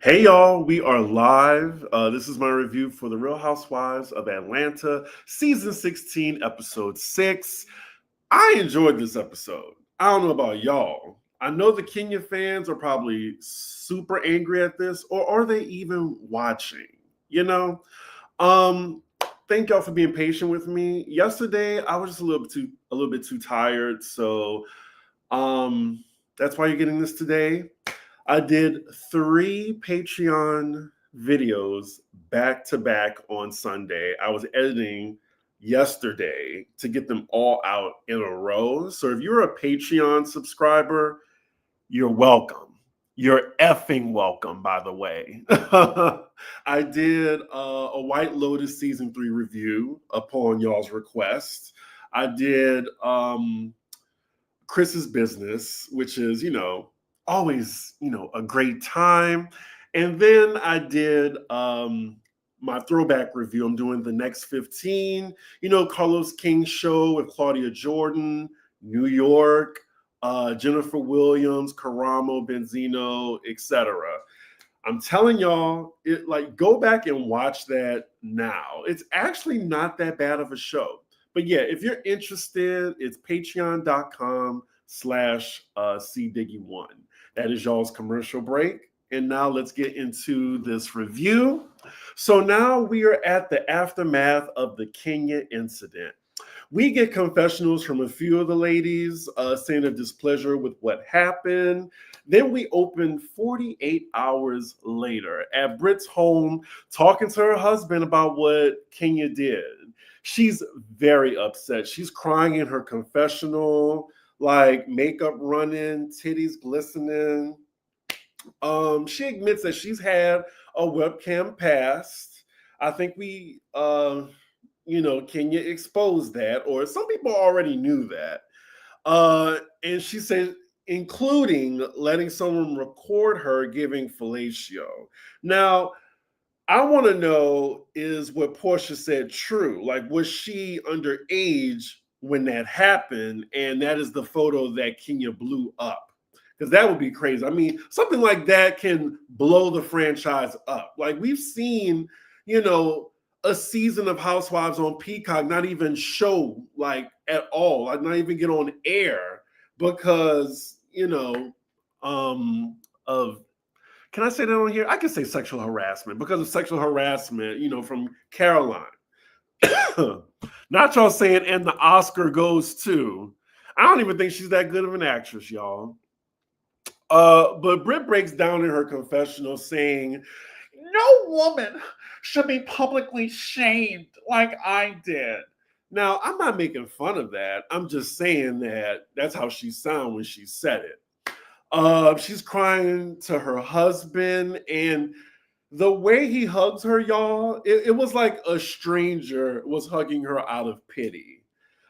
Hey y'all, we are live. This is my review for The Real Housewives of Atlanta, season 16, episode 6. I enjoyed this episode. I don't know about y'all. I know the Kenya fans are probably super angry at this, or are they even watching? You know? Um, Thank y'all for being patient with me. Yesterday, I was just a little bit too tired, so um that's why you're getting this today. I did 3 Patreon videos back to back on Sunday. I was editing yesterday to get them all out in a row. So if you're a Patreon subscriber, you're welcome. You're effing welcome, by the way. I did a White Lotus season 3 review upon y'all's request. I did Chris's business, which is, always, a great time. And then I did my throwback review. I'm doing the next 15, Carlos King's show with Claudia Jordan, New York, Jennifer Williams, Karamo, Benzino, etc. I'm telling y'all, go back and watch that now. It's actually not that bad of a show. But yeah, if you're interested, it's patreon.com/cdiggy1. That is y'all's commercial break. And now let's get into this review. So now we are at the aftermath of the Kenya incident. We get confessionals from a few of the ladies saying their displeasure with what happened. Then we open 48 hours later at Brit's home talking to her husband about what Kenya did. She's very upset. She's crying in her confessional, like makeup running, titties glistening. She admits that she's had a webcam past. I think Kenya exposed that, or some people already knew that. And she said, including letting someone record her giving fellatio. Now, I want to know, is what Portia said true? Like, was she underage when that happened? And that is the photo that Kenya blew up. Because that would be crazy. I mean, something like that can blow the franchise up. Like, we've seen, a season of Housewives on Peacock not even show, like, at all, like, not even get on air because, of, can I say that on here? I can say sexual harassment because of sexual harassment, from Caroline. Not y'all saying, and the Oscar goes to. I don't even think she's that good of an actress, y'all. But Brit breaks down in her confessional saying, no woman should be publicly shamed like I did. Now, I'm not making fun of that. I'm just saying that that's how she sounded when she said it. She's crying to her husband, and the way he hugs her, y'all, it was like a stranger was hugging her out of pity.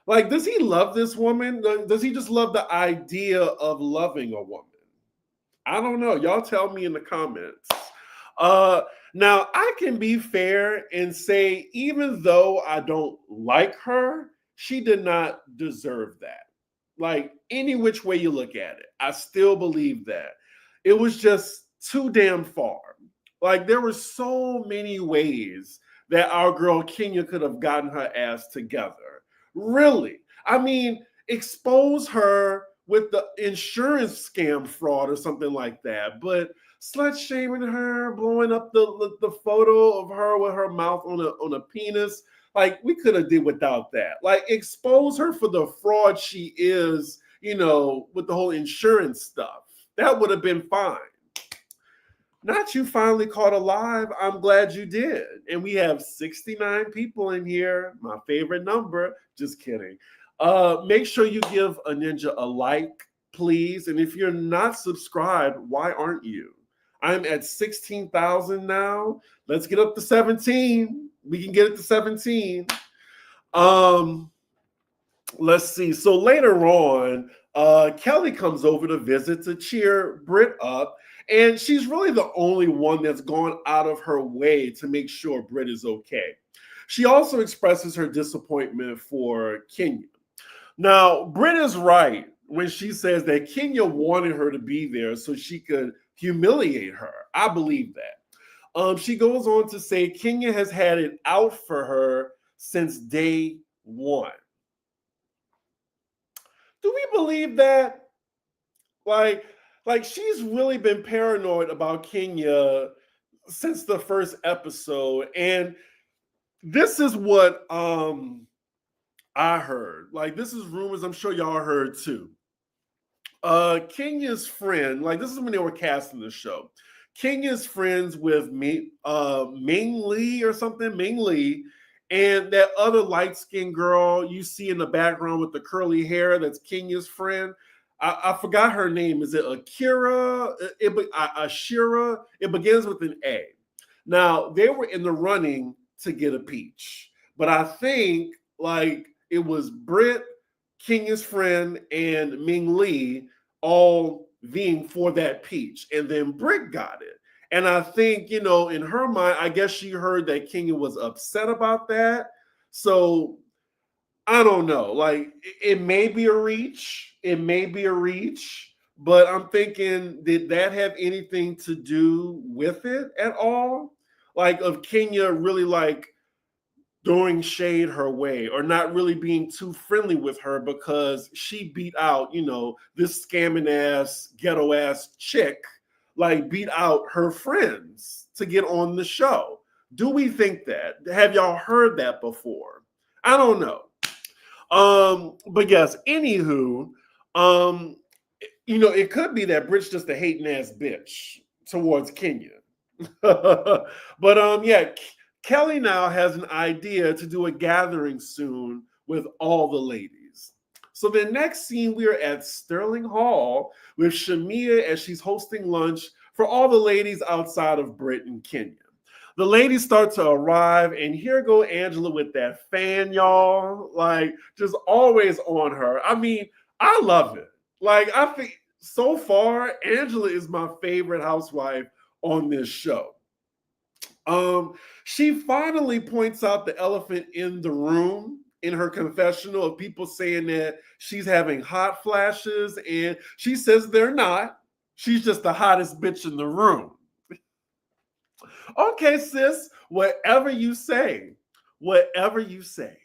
Like, does he love this woman? Does he just love the idea of loving a woman? I don't know. Y'all tell me in the comments. Uh, Now, I can be fair and say, even though I don't like her, she did not deserve that. Like, any which way you look at it, I still believe that. It was just too damn far. Like, there were so many ways that our girl Kenya could have gotten her ass together. Really. I mean, expose her with the insurance scam fraud or something like that. But slut shaming her, blowing up the photo of her with her mouth on a penis, like, we could have did without that. Like, expose her for the fraud she is, with the whole insurance stuff. That would have been fine. Not you finally caught alive. I'm glad you did. And we have 69 people in here. My favorite number. Just kidding. Make sure you give a ninja a like, please. And if you're not subscribed, why aren't you? I'm at 16,000 now. Let's get up to 17. We can get it to 17. Let's see. So later on, Kelly comes over to visit to cheer Brit up. And she's really the only one that's gone out of her way to make sure Brit is okay. She also expresses her disappointment for Kenya. Now, Brit is right when she says that Kenya wanted her to be there so she could humiliate her. I believe that. She goes on to say Kenya has had it out for her since day one. Do we believe that? Like she's really been paranoid about Kenya since the first episode. And this is what I heard. Like, this is rumors, I'm sure y'all heard too. Kenya's friend, like this is when they were casting the show. Kenya's friends with Ming Lee or something, Ming Lee, and that other light-skinned girl you see in the background with the curly hair, that's Kenya's friend. I forgot her name. Is it Akira? Ashira? It begins with an A. Now, they were in the running to get a peach. But I think like it was Brit, Kenya's friend, and Ming Lee all vying for that peach. And then Brit got it. And I think, you know, in her mind, I guess she heard that Kenya was upset about that. So I don't know. Like, it may be a reach. It may be a reach. But I'm thinking, did that have anything to do with it at all? Like, of Kenya really like throwing shade her way or not really being too friendly with her because she beat out, you know, this scamming ass, ghetto ass chick, like beat out her friends to get on the show. Do we think that? Have y'all heard that before? I don't know. But yes, anywho, you know, it could be that Brit's just a hating ass bitch towards Kenya. But yeah, Kelly now has an idea to do a gathering soon with all the ladies. So the next scene, we are at Sterling Hall with Shamia as she's hosting lunch for all the ladies outside of Brit and Kenya. The ladies start to arrive, and here go Angela with that fan, y'all. Like, just always on her. I mean, I love it. Like, I think so far, Angela is my favorite housewife on this show. She finally points out the elephant in the room in her confessional of people saying that she's having hot flashes, and she says they're not. She's just the hottest bitch in the room. Okay, sis, whatever you say, whatever you say.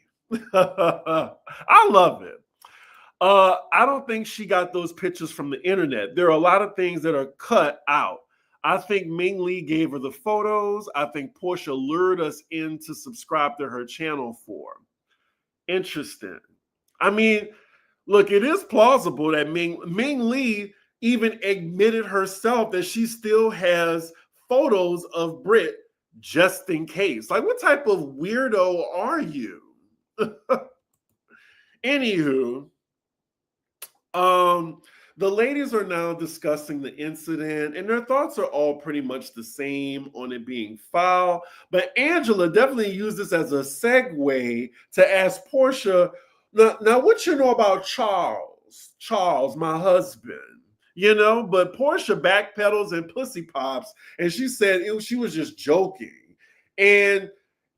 I love it. I don't think she got those pictures from the internet. There are a lot of things that are cut out. I think Ming Lee gave her the photos. I think Portia lured us in to subscribe to her channel for. Interesting. I mean, look, it is plausible that Ming Lee even admitted herself that she still has photos of Brit just in case. Like, what type of weirdo are you? Anywho, the ladies are now discussing the incident, and their thoughts are all pretty much the same on it being foul. But Angela definitely used this as a segue to ask Portia, now what you know about Charles? Charles, my husband. You know, but Portia backpedals and pussy pops, and she said she was just joking. And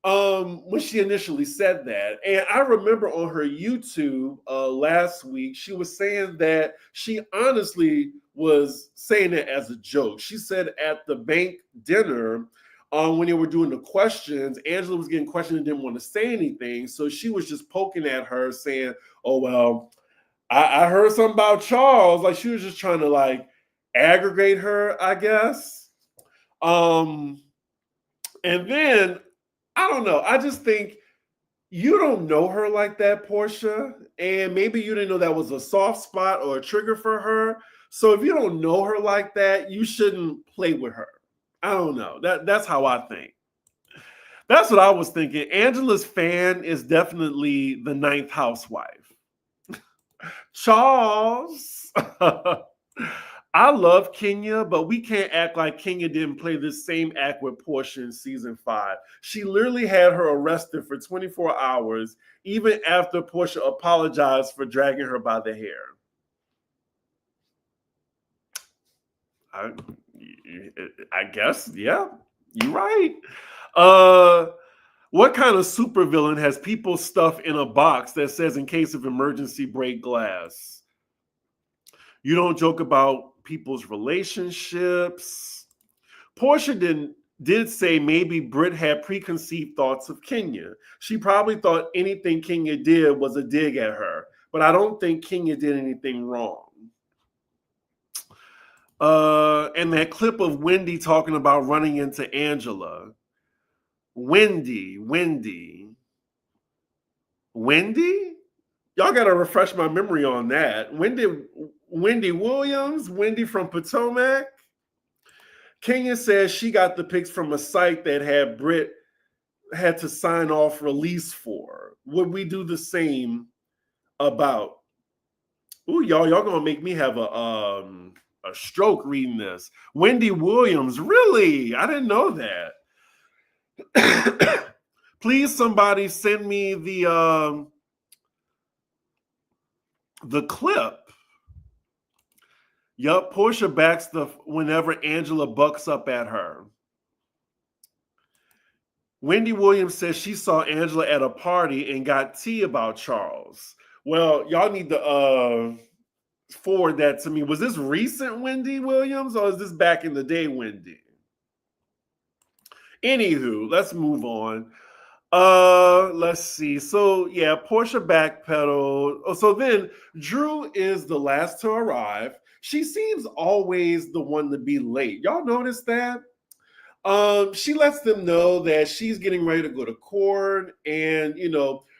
when she initially said that, and I remember on her YouTube last week, she was saying that she honestly was saying it as a joke. She said at the bank dinner, when they were doing the questions, Angela was getting questioned and didn't want to say anything, so she was just poking at her, saying, "Oh well, I heard something about Charles." Like, she was just trying to like aggregate her, I guess. And then I don't know. I just think you don't know her like that, Portia, and maybe you didn't know that was a soft spot or a trigger for her. So if you don't know her like that, you shouldn't play with her. I don't know. That's how I think. That's what I was thinking. Angela's fan is definitely the ninth housewife. Charles. I love Kenya, but we can't act like Kenya didn't play this same act with Portia in season 5. She literally had her arrested for 24 hours, even after Portia apologized for dragging her by the hair. I guess, yeah, you're right. What kind of supervillain has people stuff in a box that says in case of emergency break glass? You don't joke about people's relationships. Portia did say maybe Brit had preconceived thoughts of Kenya. She probably thought anything Kenya did was a dig at her, but I don't think Kenya did anything wrong. And that clip of Wendy talking about running into Angela. Wendy? Y'all got to refresh my memory on that. Wendy Williams, Wendy from Potomac. Kenya says she got the pics from a site that had Brit had to sign off release for. Would we do the same about? Ooh, y'all gonna make me have a stroke reading this. Wendy Williams, really? I didn't know that. Please, somebody send me the clip. Yup, Portia backs whenever Angela bucks up at her. Wendy Williams says she saw Angela at a party and got tea about Charles. Well, y'all need to forward that to me. Was this recent Wendy Williams or is this back in the day Wendy? Anywho, let's move on. Let's see. So yeah, Portia backpedaled. Oh, so then Drew is the last to arrive. She seems always the one to be late. Y'all notice that? She lets them know that she's getting ready to go to court and,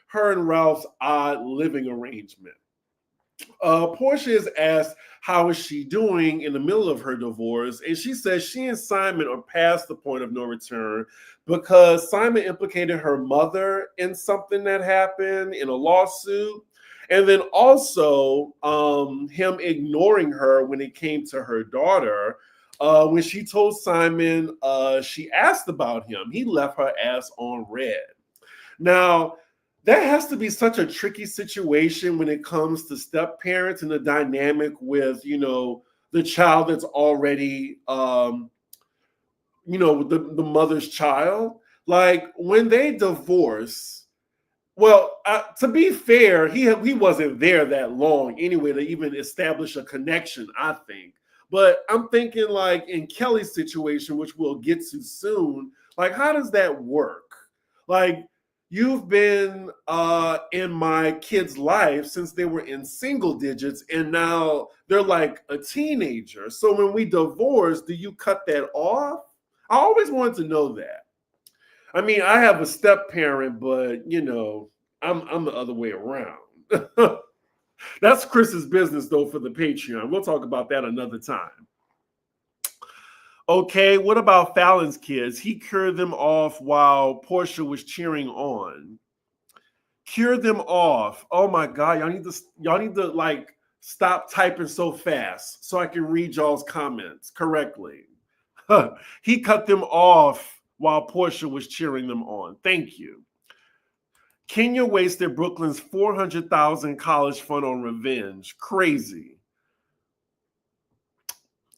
her and Ralph's odd living arrangement. Portia is asked how is she doing in the middle of her divorce, and she says she and Simon are past the point of no return because Simon implicated her mother in something that happened in a lawsuit, and then also him ignoring her when it came to her daughter. When she told Simon she asked about him, he left her ass on red. Now, that has to be such a tricky situation when it comes to step parents and the dynamic with, the child that's already, the mother's child. Like when they divorce, well, to be fair, he wasn't there that long anyway to even establish a connection, I think. But I'm thinking like in Kelly's situation, which we'll get to soon, like how does that work? Like, you've been in my kid's life since they were in single digits, and now they're like a teenager. So when we divorce, do you cut that off? I always wanted to know that. I mean, I have a step parent, but I'm the other way around. That's Chris's business, though, for the Patreon. We'll talk about that another time. Okay, what about Fallon's kids? He cured them off while Portia was cheering on. Cure them off. Oh my God, y'all need to like stop typing so fast so I can read y'all's comments correctly. He cut them off while Portia was cheering them on. Thank you. Kenya wasted Brooklyn's $400,000 college fund on revenge. Crazy.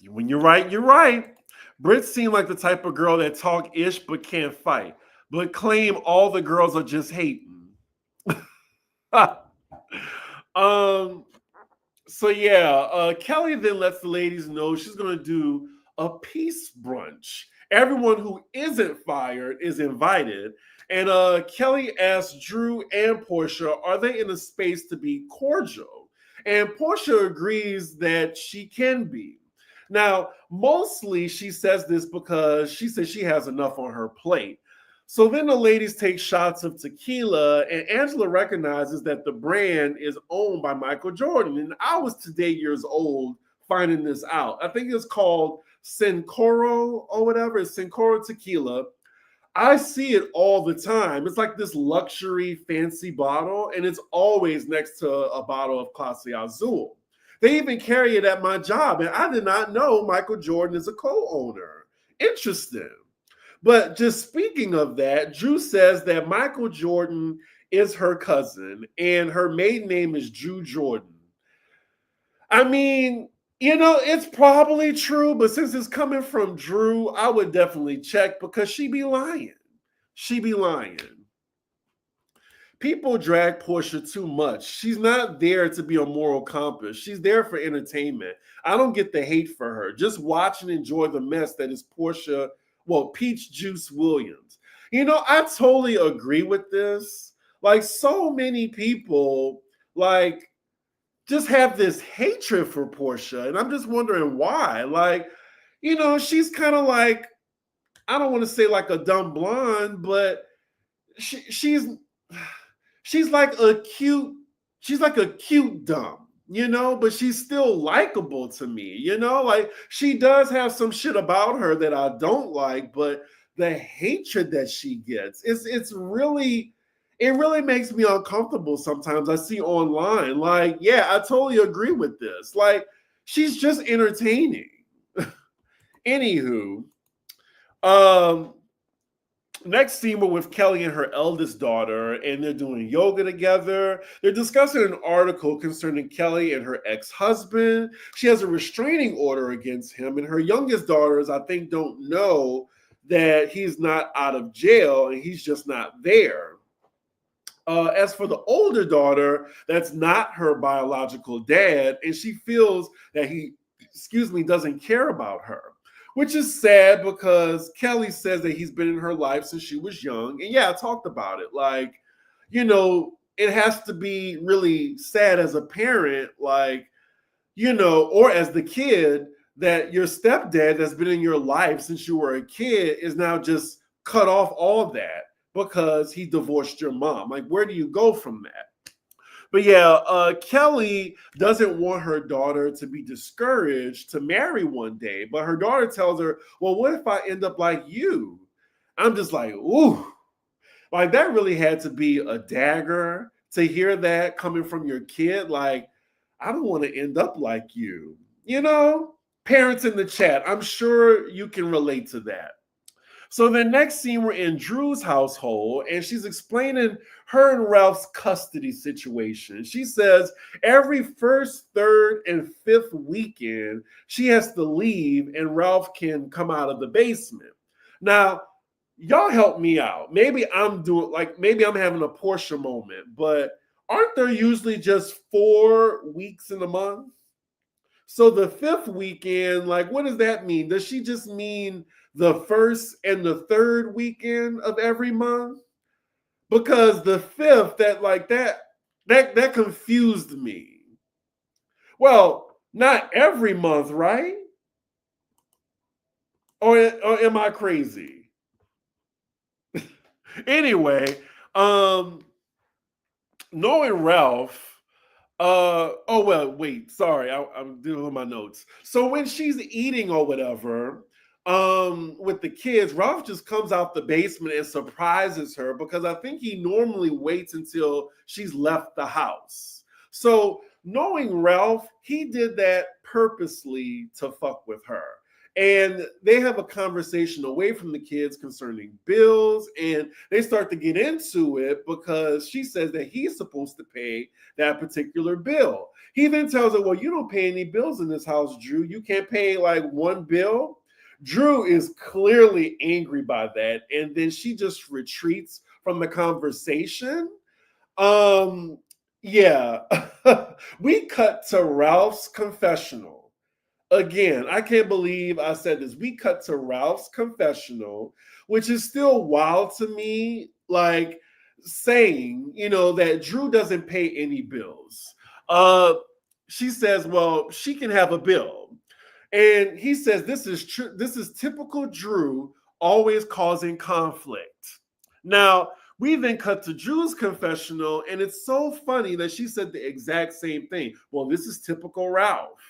When you're right, you're right. Brit seemed like the type of girl that talk ish but can't fight, but claim all the girls are just hating. So yeah, Kelly then lets the ladies know she's going to do a peace brunch. Everyone who isn't fired is invited. And Kelly asks Drew and Portia, are they in a space to be cordial? And Portia agrees that she can be. Now, mostly she says this because she says she has enough on her plate. So then the ladies take shots of tequila, and Angela recognizes that the brand is owned by Michael Jordan. And I was today years old finding this out. I think it's called Sincoro or whatever. It's Sincoro tequila. I see it all the time. It's like this luxury fancy bottle, and it's always next to a bottle of Clase Azul. They even carry it at my job, and I did not know Michael Jordan is a co-owner. Interesting. But just speaking of that, Drew says that Michael Jordan is her cousin, and her maiden name is Drew Jordan. I mean, it's probably true, but since it's coming from Drew, I would definitely check because she be lying. She be lying. People drag Portia too much. She's not there to be a moral compass. She's there for entertainment. I don't get the hate for her. Just watch and enjoy the mess that is Portia, well, Peach Juice Williams. I totally agree with this. Like, so many people, like, just have this hatred for Portia. And I'm just wondering why. Like, she's kind of like, I don't want to say like a dumb blonde, but she's like a cute dumb, but she's still likable to me, like she does have some shit about her that I don't like, but the hatred that she gets, it really makes me uncomfortable sometimes. I see online, like, yeah, I totally agree with this. Like, she's just entertaining. Anywho, next scene, we're with Kelly and her eldest daughter, and they're doing yoga together. They're discussing an article concerning Kelly and her ex-husband. She has a restraining order against him, and her youngest daughters, I think, don't know that he's not out of jail and he's just not there. As for the older daughter, that's not her biological dad, and she feels that he, doesn't care about her. Which is sad because Kelly says that he's been in her life since she was young. And yeah, I talked about it. Like, it has to be really sad as a parent, like, or as the kid, that your stepdad that's been in your life since you were a kid is now just cut off all of that because he divorced your mom. Like, where do you go from that? But yeah, Kelly doesn't want her daughter to be discouraged to marry one day. But her daughter tells her, well, what if I end up like you? I'm just like, ooh. Like, that really had to be a dagger to hear that coming from your kid. Like, I don't want to end up like you. Parents in the chat, I'm sure you can relate to that. So the next scene, we're in Drew's household, and she's explaining her and Ralph's custody situation. She says every first, third, and fifth weekend, she has to leave, and Ralph can come out of the basement. Now, y'all help me out. Maybe I'm having a Portia moment, but aren't there usually just 4 weeks in a month? So the fifth weekend, like, what does that mean? Does she just mean the first and the third weekend of every month? Because the fifth, that confused me. Well, not every month, right? Or am I crazy? Anyway, knowing Ralph, sorry, I'm dealing with my notes. So when she's eating or whatever, with the kids, Ralph just comes out the basement and surprises her because I think he normally waits until she's left the house. So knowing Ralph, he did that purposely to fuck with her. And they have a conversation away from the kids concerning bills, and they start to get into it because she says that he's supposed to pay that particular bill. He then tells her, well, you don't pay any bills in this house, Drew. You can't pay like one bill. Drew is clearly angry by that, and then she just retreats from the conversation. Yeah. We cut to Ralph's confessional. Again, I can't believe I said this. We cut to Ralph's confessional, which is still wild to me, like saying, that Drew doesn't pay any bills. She says, well, she can have a bill. And he says, this is true. This is typical Drew, always causing conflict. Now, we then cut to Drew's confessional, and it's so funny that she said the exact same thing. Well, this is typical Ralph.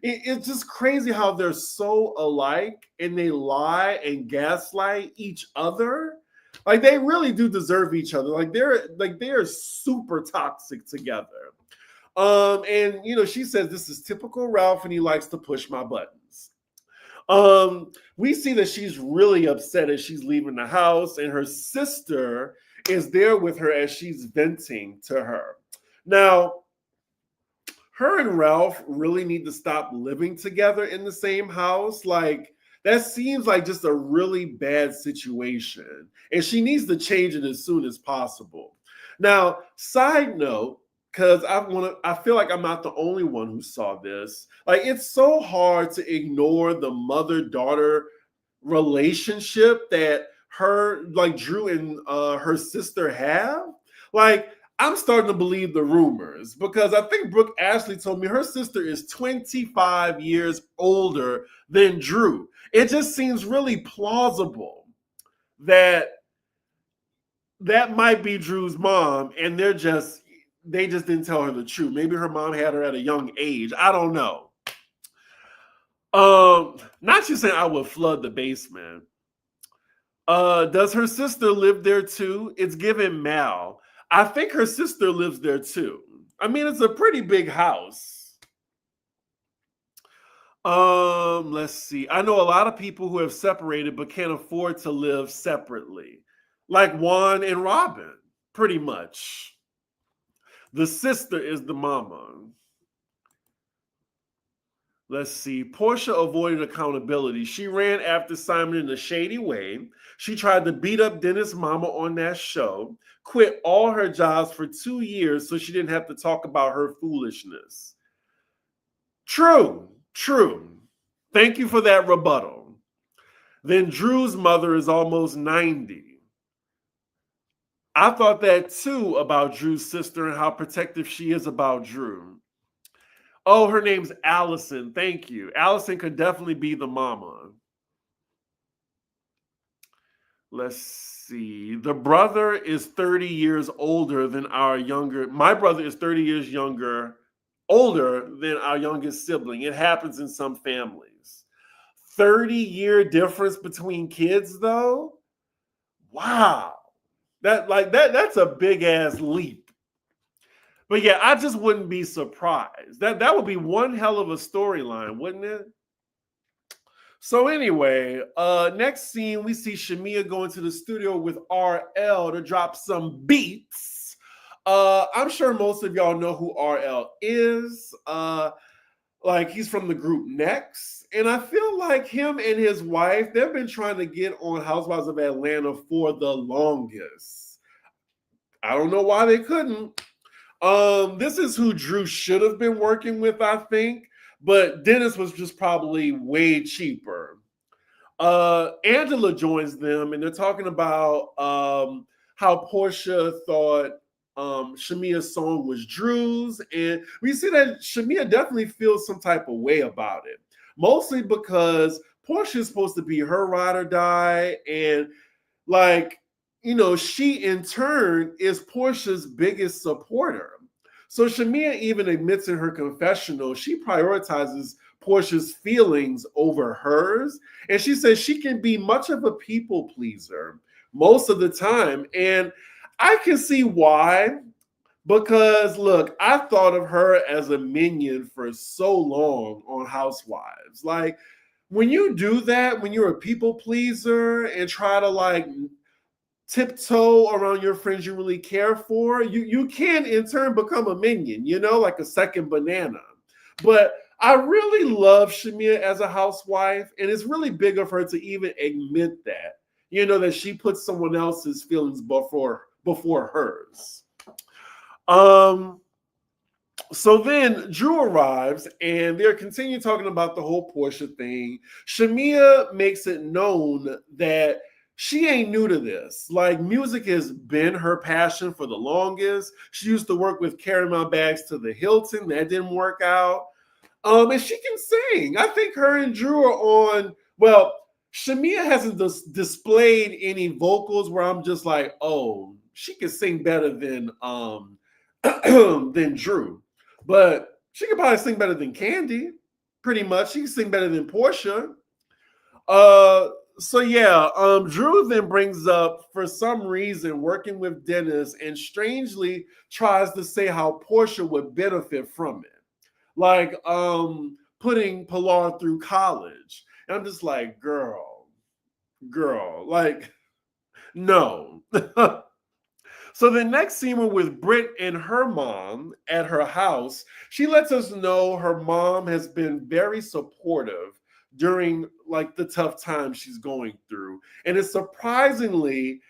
It's just crazy how they're so alike and they lie and gaslight each other. Like, they really do deserve each other. They are super toxic together. And she says this is typical Ralph and he likes to push my buttons. We see that she's really upset as she's leaving the house, and her sister is there with her as she's venting to her. Now, her and Ralph really need to stop living together in the same house. Like, that seems like just a really bad situation, and she needs to change it as soon as possible. Now, side note, because I feel like I'm not the only one who saw this. Like, it's so hard to ignore the mother-daughter relationship that Drew and her sister have. Like, I'm starting to believe the rumors because I think Brooke Ashley told me her sister is 25 years older than Drew. It just seems really plausible that that might be Drew's mom, and they just didn't tell her the truth. Maybe her mom had her at a young age. I don't know. Not you saying I would flood the basement. Does her sister live there too? It's given Mal. I think her sister lives there too. I mean, it's a pretty big house. Let's see. I know a lot of people who have separated but can't afford to live separately, like Juan and Robin, pretty much. The sister is the mama. Let's see. Portia avoided accountability. She ran after Simon in a shady way. She tried to beat up Dennis' mama on that show, quit all her jobs for 2 years so she didn't have to talk about her foolishness. True. Thank you for that rebuttal. Then Drew's mother is almost 90. I thought that too about Drew's sister and how protective she is about Drew. Oh, her name's Allison. Thank you. Allison could definitely be the mama. Let's see. The brother is 30 years older than my brother is 30 years older than our youngest sibling. It happens in some families. 30-year difference between kids, though? Wow. That's a big ass leap. But yeah, I just wouldn't be surprised. That would be one hell of a storyline, wouldn't it? So anyway, next scene, we see Shamia going to the studio with RL to drop some beats. I'm sure most of y'all know who RL is. He's from the group Next. And I feel like him and his wife, they've been trying to get on Housewives of Atlanta for the longest. I don't know why they couldn't. This is who Drew should have been working with, I think, but Dennis was just probably way cheaper. Angela joins them, and they're talking about how Portia thought Shamia's song was Drew's, and we see that Shamia definitely feels some type of way about it, mostly because Portia is supposed to be her ride or die, and she in turn is Portia's biggest supporter. So Shamia even admits in her confessional, she prioritizes Portia's feelings over hers. And she says she can be much of a people pleaser most of the time. And I can see why, because look, I thought of her as a minion for so long on Housewives. Like, when you do that, when you're a people pleaser and try to tiptoe around your friends you really care for, you can in turn become a minion, like a second banana. But I really love Shamia as a housewife, and it's really big of her to even admit that, that she puts someone else's feelings before hers. So then Drew arrives, and they're continuing talking about the whole Portia thing. Shamia makes it known that she ain't new to this. Like, music has been her passion for the longest. She used to work with Caramel Bags to the Hilton. That didn't work out. And she can sing. I think her and Drew are on, Shamia hasn't displayed any vocals where I'm just like, oh, she can sing better than than Drew. But she could probably sing better than Candy, pretty much. She can sing better than Portia. Drew then brings up, for some reason, working with Dennis, and strangely tries to say how Portia would benefit from it. Like putting Pilar through college. And I'm just like, girl, like, no. So the next scene, we're with Brit and her mom at her house. She lets us know her mom has been very supportive during the tough times she's going through. And it's surprisingly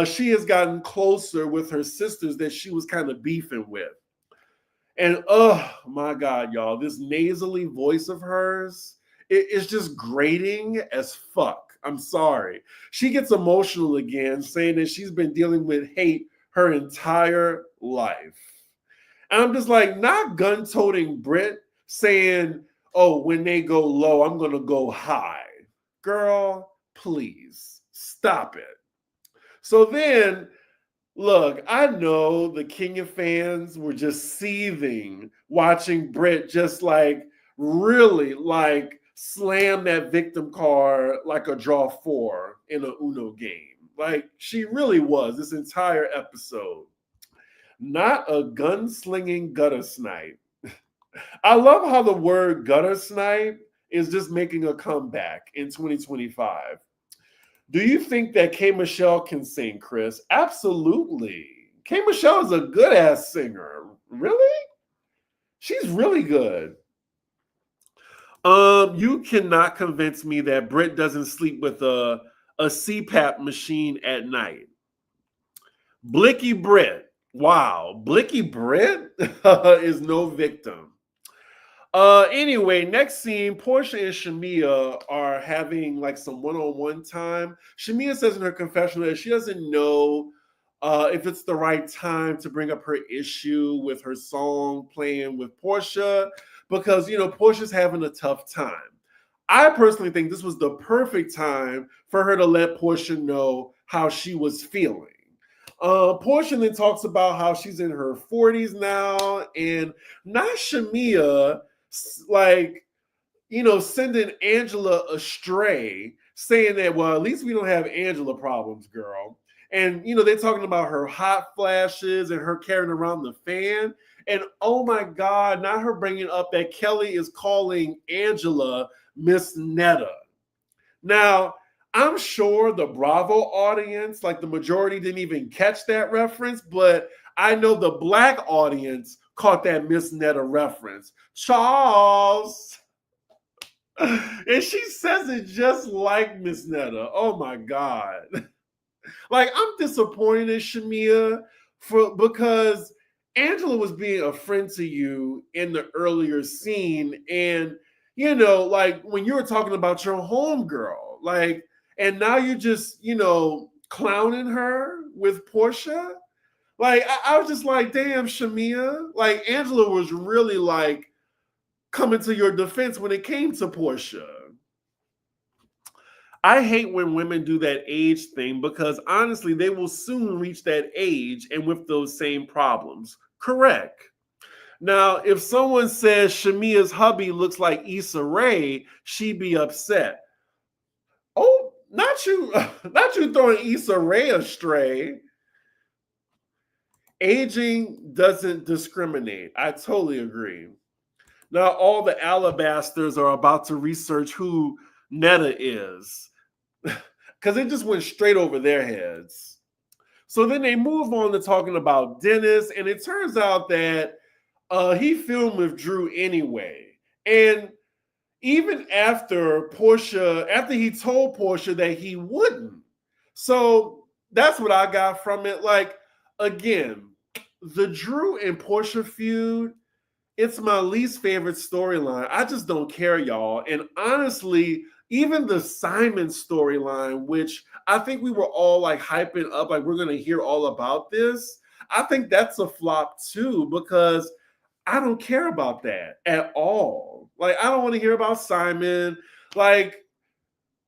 she has gotten closer with her sisters that she was kind of beefing with. And oh my God, y'all, this nasally voice of hers, it's just grating as fuck. I'm sorry. She gets emotional again, saying that she's been dealing with hate her entire life. And I'm just like, not gun-toting Brit saying, oh, when they go low, I'm going to go high. Girl, please stop it. So then, look, I know the Kenya fans were just seething watching Brit just like really like slam that victim card like a draw 4 in a Uno game. Like she really was this entire episode. Not a gunslinging gutter snipe. I love how the word gutter snipe is just making a comeback in 2025. Do you think that K. Michelle can sing, Chris? Absolutely. K. Michelle is a good ass singer. Really? She's really good. You cannot convince me that Brit doesn't sleep with a CPAP machine at night. Blicky Brit. Wow. Blicky Brit is no victim. Anyway, next scene, Portia and Shamia are having like some one-on-one time. Shamia says in her confessional that she doesn't know if it's the right time to bring up her issue with her song playing with Portia because, you know, Portia's having a tough time. I personally think this was the perfect time for her to let Portia know how she was feeling. Portia then talks about how she's in her 40s now, and not Shamia, like, you know, sending Angela astray, saying that, well, at least we don't have Angela problems, girl. And, you know, they're talking about her hot flashes and her carrying around the fan. And oh my God, not her bringing up that Kelly is calling Angela Miss Netta. Now, I'm sure the Bravo audience, like the majority, didn't even catch that reference, but I know the Black audience caught that Miss Netta reference. Charles. And she says it just like Miss Netta. Oh my God. Like, I'm disappointed in Shamia because Angela was being a friend to you in the earlier scene. And, you know, like when you were talking about your homegirl, like, and now you're just, you know, clowning her with Portia. Like, I was just like, damn, Shamia. Like, Angela was really like coming to your defense when it came to Portia. I hate when women do that age thing because honestly, they will soon reach that age and with those same problems. Correct. Now, if someone says Shamia's hubby looks like Issa Rae, she'd be upset. Oh, not you throwing Issa Rae astray. Aging doesn't discriminate. I totally agree. Now, all the alabasters are about to research who Netta is because it just went straight over their heads. So then they move on to talking about Dennis, and it turns out that he filmed with Drew anyway. And even after he told Portia that he wouldn't. So that's what I got from it. Like, again, the Drew and Portia feud, it's my least favorite storyline. I just don't care, y'all. And honestly, even the Simon storyline, which I think we were all like hyping up, like we're going to hear all about this. I think that's a flop too, because I don't care about that at all. Like, I don't want to hear about Simon. Like,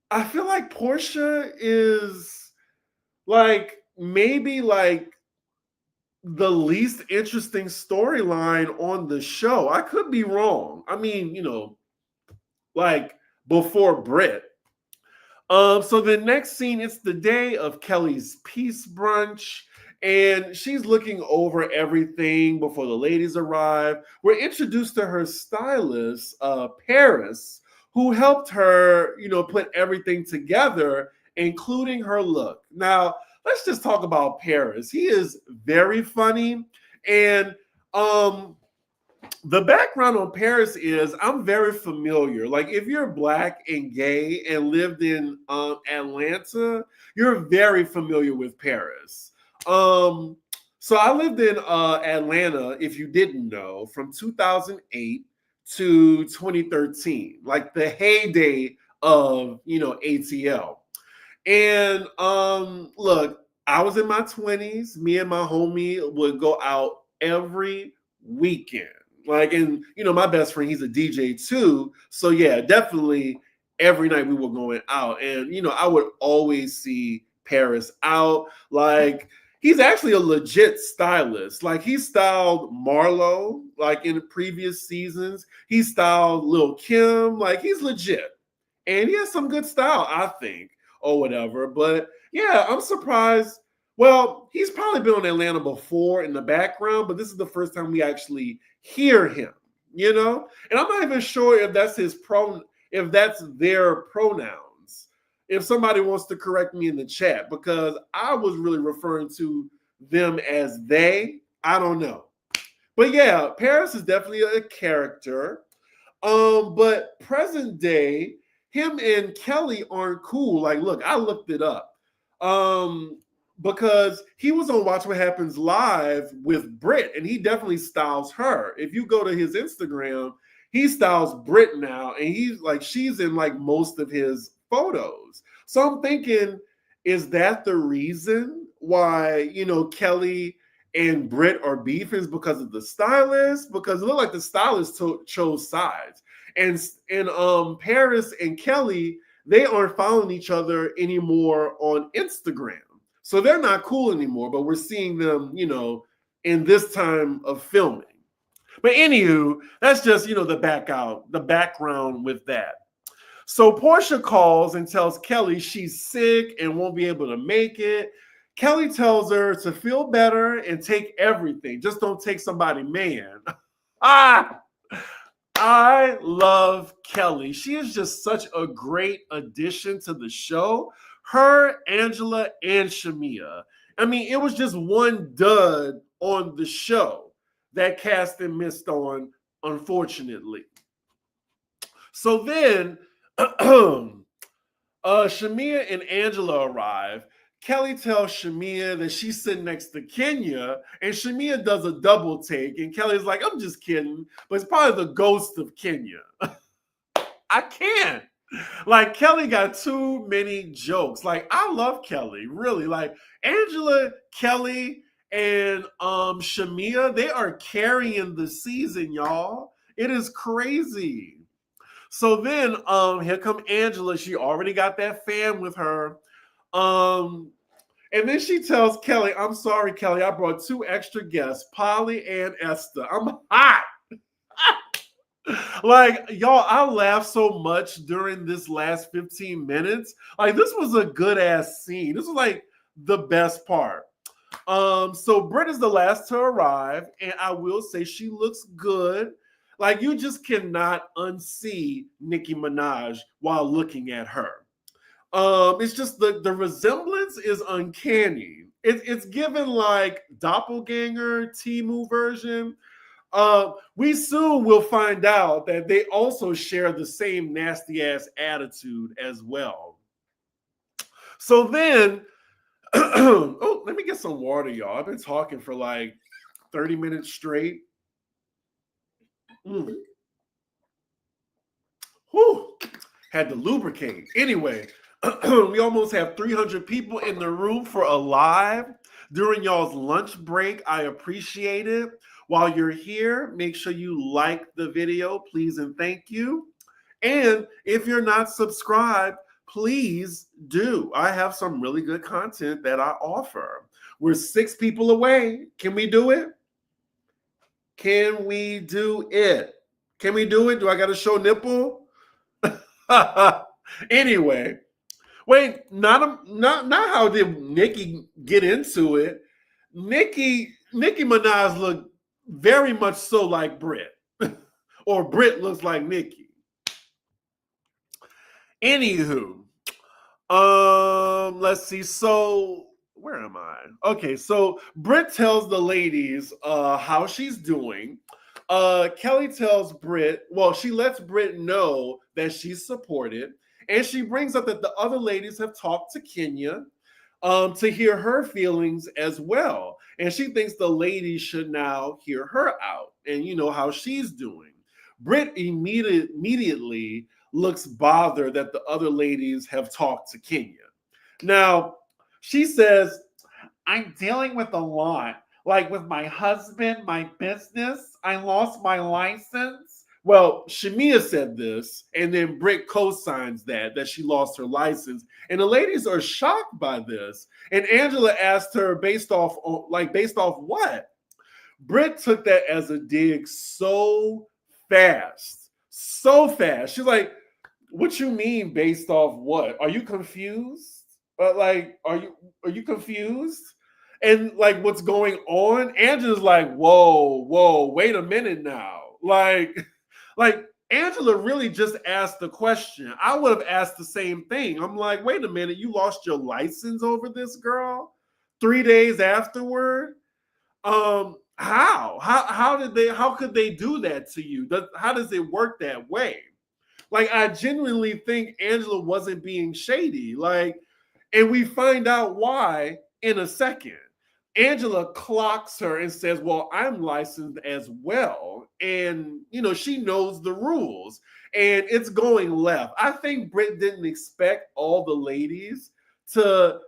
I feel like Portia is like maybe like the least interesting storyline on the show. I could be wrong. I mean, you know, like before Brit. So the next scene, it's the day of Kelly's peace brunch, and she's looking over everything before the ladies arrive. We're introduced to her stylist, Paris, who helped her, you know, put everything together, including her look. Now, let's just talk about Paris. He is very funny, and The background on Paris is I'm very familiar. Like if you're black and gay and lived in Atlanta, you're very familiar with Paris. So I lived in Atlanta, if you didn't know, from 2008 to 2013, like the heyday of ATL. And look, I was in my 20s. Me and my homie would go out every weekend. Like, and my best friend, he's a DJ too. So yeah, definitely every night we were going out. And I would always see Paris out. Like, he's actually a legit stylist. Like, he styled Marlo, like in the previous seasons. He styled Lil Kim. Like, he's legit. And he has some good style, I think, or whatever. But yeah, I'm surprised. Well, he's probably been on Atlanta before in the background, but this is the first time we actually hear him, And I'm not even sure if that's if that's their pronouns. If somebody wants to correct me in the chat, because I was really referring to them as they. I don't know. But yeah, Paris is definitely a character. But present day, him and Kelly aren't cool. Like, look, I looked it up. Because he was on Watch What Happens Live with Brit, and he definitely styles her. If you go to his Instagram, he styles Brit now, and he's like, she's in like most of his photos. So I'm thinking, is that the reason why, Kelly and Brit are beefing, is because of the stylist? Because it looked like the stylist chose sides. And Paris and Kelly, they aren't following each other anymore on Instagram. So they're not cool anymore, but we're seeing them, in this time of filming. But anywho, that's just, the background with that. So Portia calls and tells Kelly she's sick and won't be able to make it. Kelly tells her to feel better and take everything. Just don't take somebody, man. I love Kelly. She is just such a great addition to the show. Her, Angela, and Shamia. I mean, it was just one dud on the show that casting missed on, unfortunately. So then, Shamia and Angela arrive. Kelly tells Shamia that she's sitting next to Kenya, and Shamia does a double take, and Kelly's like, I'm just kidding, but it's probably the ghost of Kenya. I can't. Like, Kelly got too many jokes. Like, I love Kelly, really. Like, Angela, Kelly, and Shamia, they are carrying the season, y'all. It is crazy. So then here come Angela. She already got that fan with her. And then she tells Kelly, I'm sorry, Kelly, I brought 2 extra guests, Polly and Esther. I'm hot. Like, y'all, I laughed so much during this last 15 minutes. Like, this was a good ass scene. This was like the best part. So Brit is the last to arrive, and I will say she looks good. Like, you just cannot unsee Nicki Minaj while looking at her. It's just the resemblance is uncanny. It's given like doppelganger Temu version. We soon will find out that they also share the same nasty ass attitude as well. So then, oh, let me get some water, y'all. I've been talking for like 30 minutes straight. Whew, had to lubricate. Anyway, we almost have 300 people in the room for a live during y'all's lunch break. I appreciate it. While you're here, make sure you like the video, please and thank you. And if you're not subscribed, please do. I have some really good content that I offer. We're 6 people away. Can we do it? Can we do it? Can we do it? Do I got to show nipple? Anyway, wait, not how did Nicki get into it? Nicki Minaj looked very much so like Brit, or Brit looks like Nicki. Anywho, let's see. So where am I? Okay, so Brit tells the ladies how she's doing. Kelly tells Brit, well, she lets Brit know that she's supported, and she brings up that the other ladies have talked to Kenya to hear her feelings as well. And she thinks the ladies should now hear her out and how she's doing. Brit immediately looks bothered that the other ladies have talked to Kenya. Now, she says, I'm dealing with a lot. Like with my husband, my business, I lost my license. Well, Shamia said this, and then Brit co-signs that she lost her license. And the ladies are shocked by this. And Angela asked her based off what? Brit took that as a dig so fast. So fast. She's like, what you mean based off what? Are you confused? Are you confused? And like what's going on? Angela's like, whoa, wait a minute now. Like Angela really just asked the question. I would have asked the same thing. I'm like, wait a minute, you lost your license over this, girl? 3 days afterward? How could they do that to you? How does it work that way? Like, I genuinely think Angela wasn't being shady. Like, and we find out why in a second. Angela clocks her and says, well, I'm licensed as well. And, she knows the rules. And it's going left. I think Brit didn't expect all the ladies to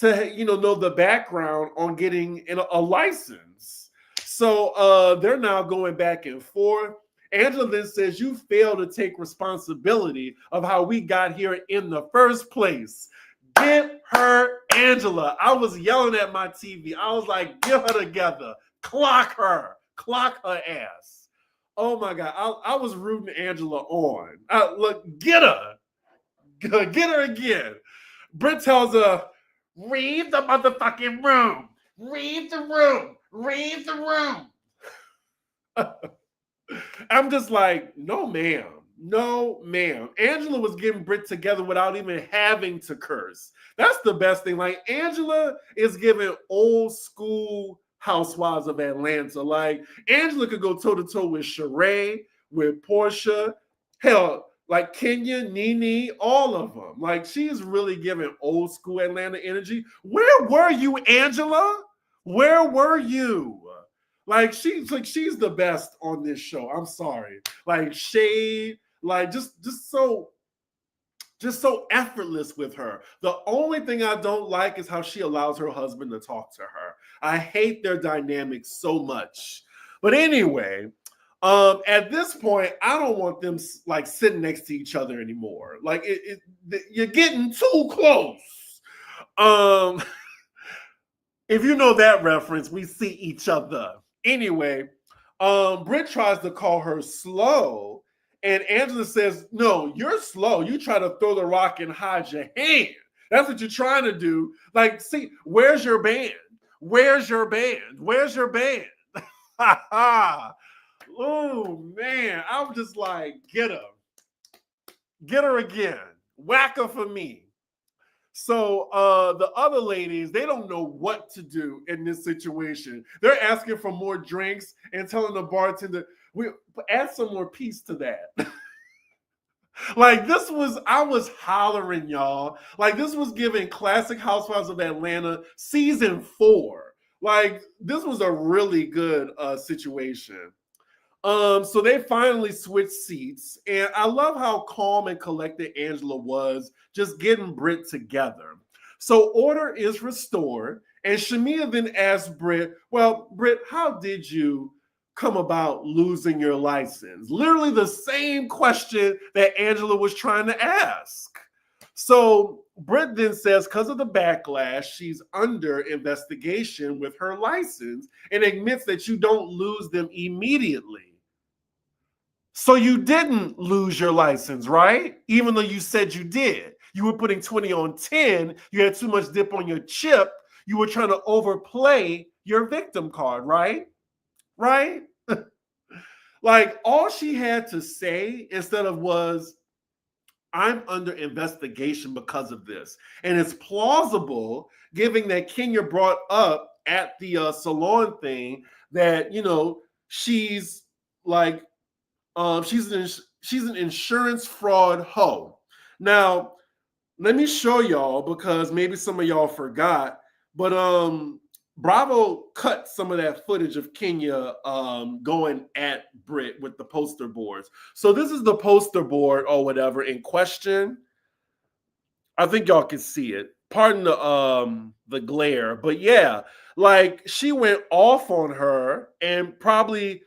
know the background on getting a license. So they're now going back and forth. Angela then says, you fail to take responsibility of how we got here in the first place. Get her, Angela. I was yelling at my TV. I was like, get her together. Clock her ass. Oh my God. I was rooting Angela on. Look, get her. Get her again. Brit tells her, leave the motherfucking room. Leave the room. Leave the room. I'm just like, no, ma'am. No, ma'am. Angela was getting Brit together without even having to curse. That's the best thing. Like, Angela is giving old school Housewives of Atlanta. Like, Angela could go toe-to-toe with Sheree, with Portia, hell, like Kenya, Nene, all of them. Like, she's really giving old school Atlanta energy. Where were you, Angela? Where were you? Like, she's the best on this show. I'm sorry. Like, shade, like just so effortless with her. The only thing I don't like is how she allows her husband to talk to her. I hate their dynamic so much. But anyway, at this point, I don't want them like sitting next to each other anymore. Like you're getting too close. If you know that reference, we see each other. Anyway, Brit tries to call her slow, and Angela says, no, you're slow. You try to throw the rock and hide your hand. That's what you're trying to do. Like, see, where's your band? Where's your band? Where's your band? Oh, man. I'm just like, get her. Get her again. Whack her for me. So the other ladies, they don't know what to do in this situation. They're asking for more drinks and telling the bartender, we add some more peace to that. Like, I was hollering, y'all. Like, this was giving classic Housewives of Atlanta season 4. Like, this was a really good situation. So they finally switched seats, and I love how calm and collected Angela was, just getting Brit together. So order is restored, and Shamia then asked Brit, well, Brit, how did you come about losing your license? Literally the same question that Angela was trying to ask. So Brit then says, because of the backlash, she's under investigation with her license and admits that you don't lose them immediately. So you didn't lose your license, right? Even though you said you did. You were putting 20 on 10. You had too much dip on your chip. You were trying to overplay your victim card, right? Right? Like, all she had to say instead of was, I'm under investigation because of this. And it's plausible, given that Kenya brought up at the salon thing that, she's like she's an insurance fraud hoe. Now, let me show y'all because maybe some of y'all forgot, but Bravo cut some of that footage of Kenya going at Brit with the poster boards. So this is the poster board or whatever in question. I think y'all can see it. Pardon the glare, but yeah, like she went off on her and probably,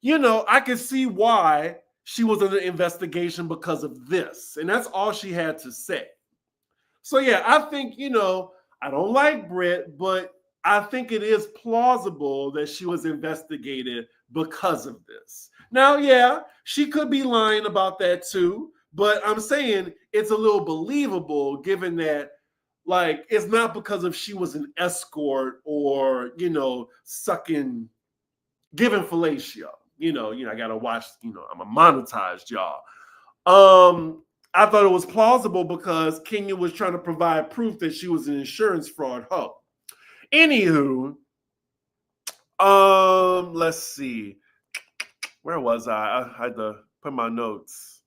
I can see why she was under investigation because of this. And that's all she had to say. So yeah, I think, I don't like Brit, but I think it is plausible that she was investigated because of this. Now, yeah, she could be lying about that too, but I'm saying it's a little believable given that like it's not because of she was an escort or, sucking, giving fellatio. I gotta watch, I'm a monetized y'all. I thought it was plausible because Kenya was trying to provide proof that she was an insurance fraud hoe. Anywho, let's see. Where was I? I had to put my notes.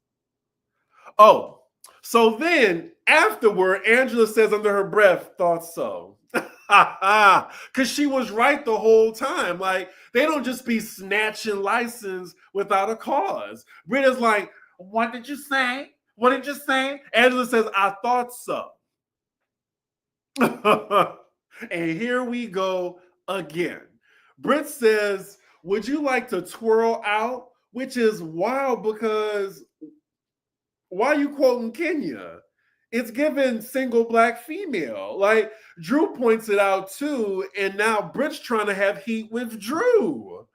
Oh, so then afterward, Angela says under her breath, thought so. Because she was right the whole time. Like, they don't just be snatching license without a cause. Britta's like, what did you say? What did you say? Angela says, I thought so. And here we go again. Brit says, would you like to twirl out? Which is wild because why are you quoting Kenya? It's given single black female. Like Drew points it out too, and now Brit's trying to have heat with Drew.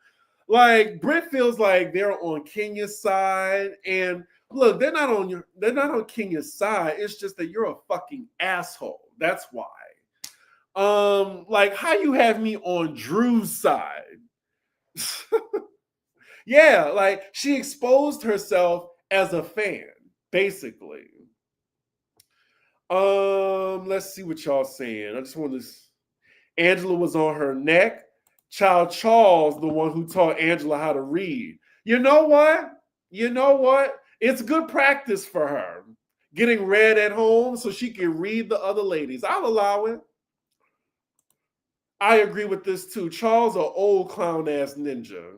Like Brit feels like they're on Kenya's side, and look, they're not on Kenya's side. It's just that you're a fucking asshole. That's why. Like how you have me on Drew's side. Yeah, like she exposed herself as a fan, basically. Let's see what y'all saying. I just want to. Angela was on her neck. Child Charles, the one who taught Angela how to read. You know what? It's good practice for her. Getting read at home so she can read the other ladies. I'll allow it. I agree with this too. Charles, an old clown ass ninja.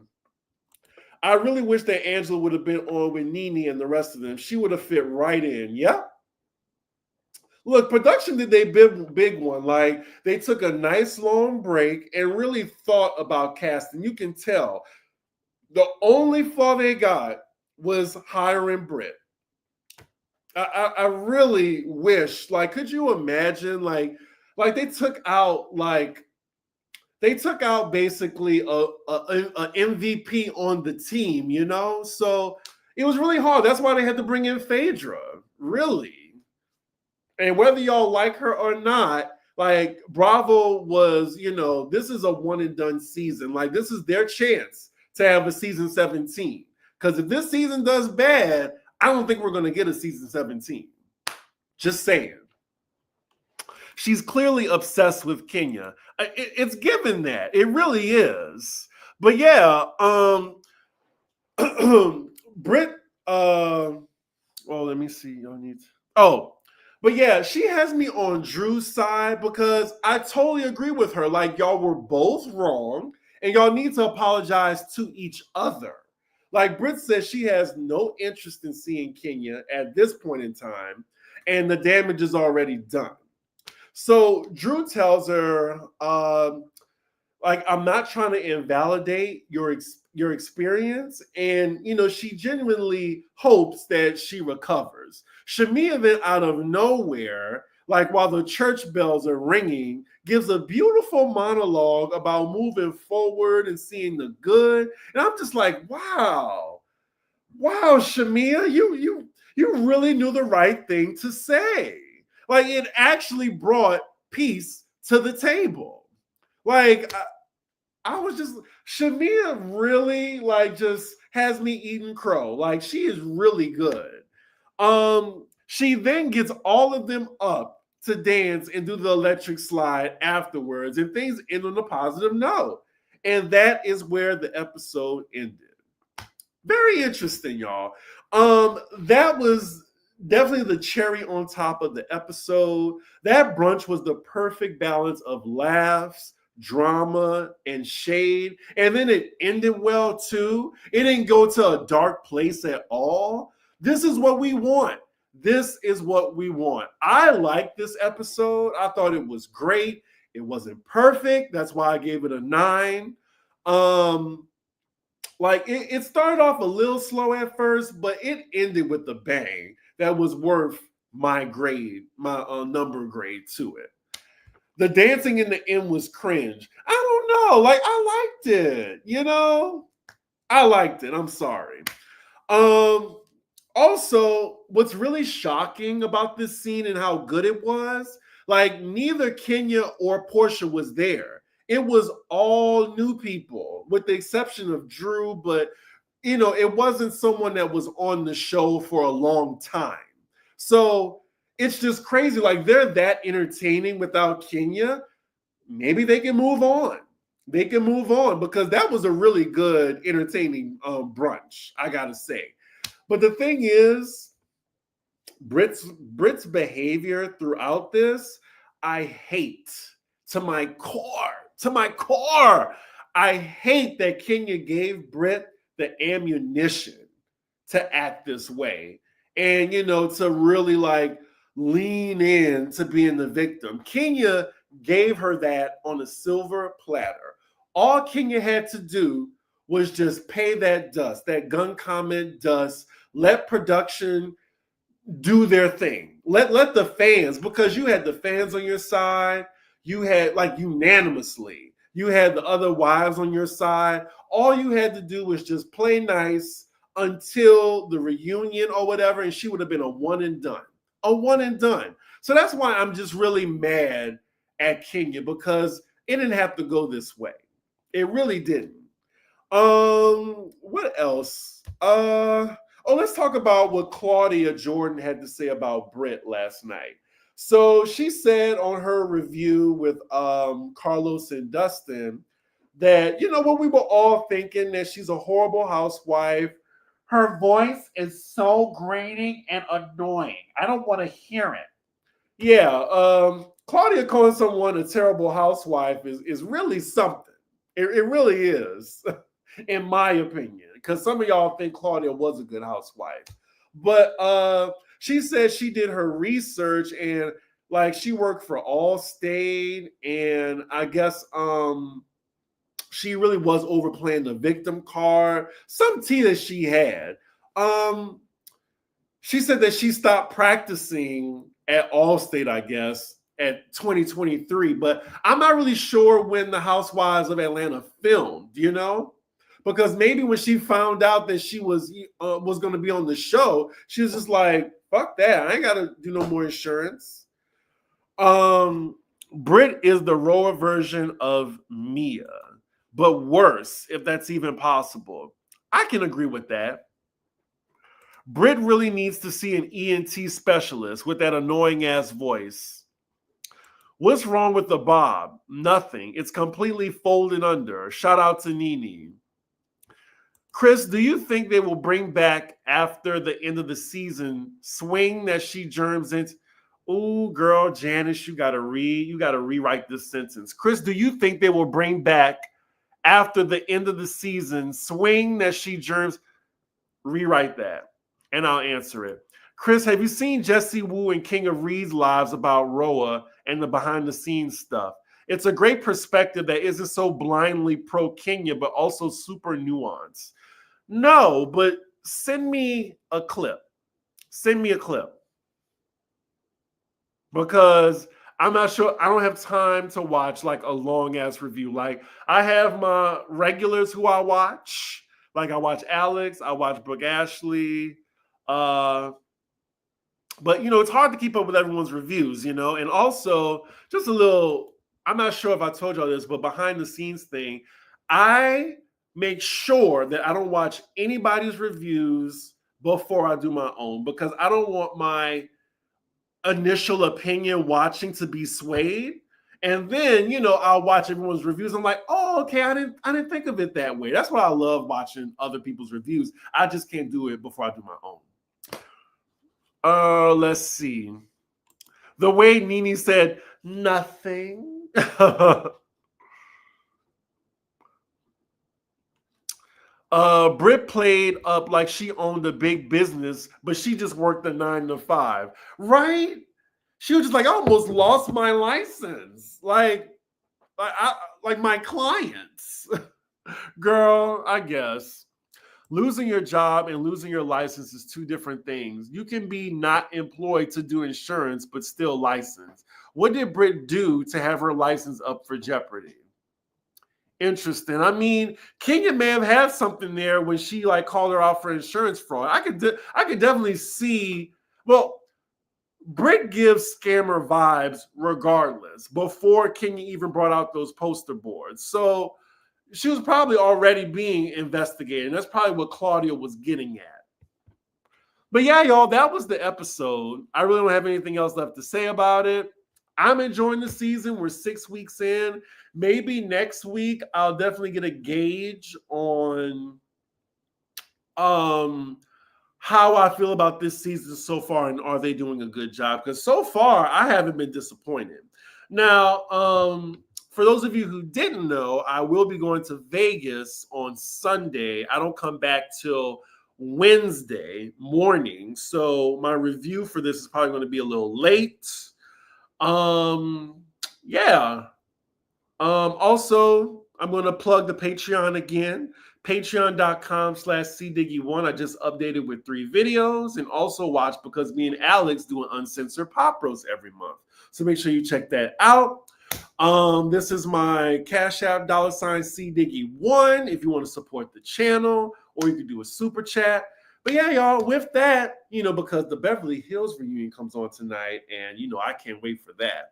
I really wish that Angela would have been on with Nene and the rest of them. She would have fit right in. Yep. Look, production did they big one. Like they took a nice long break and really thought about casting. You can tell. The only flaw they got was hiring Brit. I really wish, like, could you imagine, like they took out basically a MVP on the team, So it was really hard. That's why they had to bring in Phaedra, really. And whether y'all like her or not, like Bravo was, this is a one and done season. Like this is their chance to have a season 17. Because if this season does bad, I don't think we're going to get a season 17. Just saying. She's clearly obsessed with Kenya. It's given that. It really is. But yeah, Brit, well, let me see. Y'all need to, but yeah, she has me on Drew's side because I totally agree with her. Like, y'all were both wrong and y'all need to apologize to each other. Like Brit says, she has no interest in seeing Kenya at this point in time, and the damage is already done. So Drew tells her, like, I'm not trying to invalidate your experience. And, she genuinely hopes that she recovers. Shamia then out of nowhere, like while the church bells are ringing, gives a beautiful monologue about moving forward and seeing the good. And I'm just like, wow, Shamia, you really knew the right thing to say. Like it actually brought peace to the table. Like I was just, Shamia really like just has me eating crow. Like she is really good. She then gets all of them up to dance and do the electric slide afterwards, and things end on a positive note. And that is where the episode ended. Very interesting, y'all. That was definitely the cherry on top of the episode. That brunch was the perfect balance of laughs, drama, and shade. And then it ended well too. It didn't go to a dark place at all. This is what we want. This is what we want. I liked this episode. I thought it was great. It wasn't perfect. That's why I gave it a 9. Like it started off a little slow at first, but it ended with a bang that was worth my grade, my number grade to it. The dancing in the end was cringe. I don't know. Like, I liked it, you know? I liked it. I'm sorry. Also, what's really shocking about this scene and how good it was, like, neither Kenya or Portia was there. It was all new people, with the exception of Drew, but you know, it wasn't someone that was on the show for a long time. So it's just crazy. Like, they're that entertaining without Kenya. Maybe they can move on. They can move on because that was a really good, entertaining brunch, I gotta say. But the thing is, Brit's behavior throughout this, I hate to my core. To my core. I hate that Kenya gave Brit the ammunition to act this way and, you know, to really like lean in to being the victim. Kenya gave her that on a silver platter. All Kenya had to do was just pay that dust, that gun comment dust, let production do their thing. Let the fans, because you had the fans on your side, you had like unanimously, you had the other wives on your side. All you had to do was just play nice until the reunion or whatever, and she would have been a one and done. A one and done. So that's why I'm just really mad at Kenya, because it didn't have to go this way. It really didn't. What else? Let's talk about what Claudia Jordan had to say about Brit last night. So she said on her review with Carlos and Dustin that, you know what, we were all thinking that she's a horrible housewife. Her voice is so grating and annoying. I don't want to hear it. Yeah, Claudia calling someone a terrible housewife is really something. It really is, in my opinion, because some of y'all think Claudia was a good housewife. But she said she did her research and like she worked for Allstate, and I guess she really was overplaying the victim card. Some tea that she had. She said that she stopped practicing at Allstate, I guess, at 2023, but I'm not really sure when the Housewives of Atlanta filmed, you know? Because maybe when she found out that she was going to be on the show, she was just like, fuck that. I ain't got to do no more insurance. Brit is the Roa version of Mia, but worse, if that's even possible. I can agree with that. Brit really needs to see an ENT specialist with that annoying ass voice. What's wrong with the bob? Nothing. It's completely folded under. Shout out to Nene. Chris, do you think they will bring back after the end of the season swing that she germs into? Ooh, girl, Janice, you gotta rewrite this sentence. Chris, do you think they will bring back after the end of the season swing that she germs? Rewrite that, and I'll answer it. Chris, have you seen Jesse Wu and King of Reed's lives about Roa and the behind-the-scenes stuff? It's a great perspective that isn't so blindly pro-Kenya, but also super nuanced. No, but send me a clip. Send me a clip. Because I'm not sure, I don't have time to watch like a long-ass review. Like, I have my regulars who I watch. Like, I watch Alex, I watch Brooke Ashley. But, you know, it's hard to keep up with everyone's reviews, you know? And also, just a little, I'm not sure if I told y'all this, but behind the scenes thing, I make sure that I don't watch anybody's reviews before I do my own, because I don't want my initial opinion watching to be swayed. And then, I'll watch everyone's reviews. I'm like, oh, okay, I didn't think of it that way. That's why I love watching other people's reviews. I just can't do it before I do my own. Let's see. The way Nene said nothing. Brit played up like she owned a big business, but she just worked a 9 to 5, right? She was just like, I almost lost my license, like my clients. Girl, I guess losing your job and losing your license is two different things. You can be not employed to do insurance, but still licensed. What did Brit do to have her license up for jeopardy? Interesting. I mean, Kenya may have had something there when she called her out for insurance fraud. I could definitely see. Well, Brit gives scammer vibes regardless before Kenya even brought out those poster boards. So she was probably already being investigated. And that's probably what Claudia was getting at. But yeah, y'all, that was the episode. I really don't have anything else left to say about it. I'm enjoying the season. We're 6 weeks in. Maybe next week I'll definitely get a gauge on how I feel about this season so far and are they doing a good job? Because so far I haven't been disappointed. Now, for those of you who didn't know, I will be going to Vegas on Sunday. I don't come back till Wednesday morning. So my review for this is probably going to be a little late. Yeah. Also, I'm going to plug the Patreon again. Patreon.com/cdiggy1. I just updated with 3 videos, and also watch because me and Alex do an uncensored pop roast every month. So make sure you check that out. This is my Cash App $CDiggy1 if you want to support the channel, or you can do a super chat. But yeah, y'all, with that, because the Beverly Hills reunion comes on tonight, and I can't wait for that.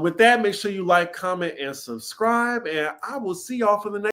With that, make sure you like, comment, and subscribe, and I will see y'all for the next